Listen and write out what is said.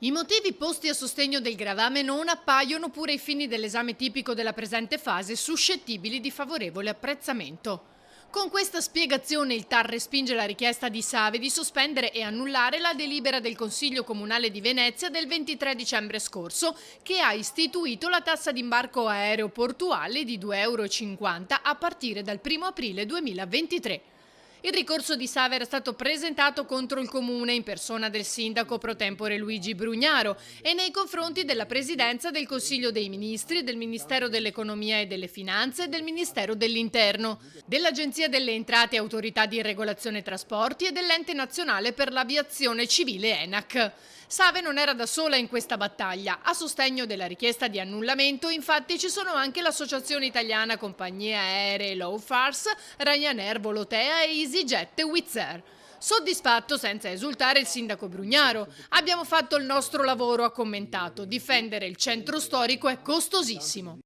I motivi posti a sostegno del gravame non appaiono pure ai fini dell'esame tipico della presente fase suscettibili di favorevole apprezzamento. Con questa spiegazione il TAR respinge la richiesta di Save di sospendere e annullare la delibera del Consiglio Comunale di Venezia del 23 dicembre scorso che ha istituito la tassa d'imbarco aeroportuale di 2,50 € a partire dal 1 aprile 2023. Il ricorso di Save era stato presentato contro il comune in persona del sindaco pro tempore Luigi Brugnaro e nei confronti della presidenza del Consiglio dei Ministri, del Ministero dell'Economia e delle Finanze e del Ministero dell'Interno, dell'Agenzia delle Entrate e Autorità di Regolazione Trasporti e dell'Ente Nazionale per l'Aviazione Civile ENAC. Save non era da sola in questa battaglia. A sostegno della richiesta di annullamento, infatti, ci sono anche l'Associazione Italiana Compagnie Aeree Low Fars, Ryanair, Volotea e EasyJet e Wizz Air. Soddisfatto senza esultare il sindaco Brugnaro. Abbiamo fatto il nostro lavoro, ha commentato. Difendere il centro storico è costosissimo.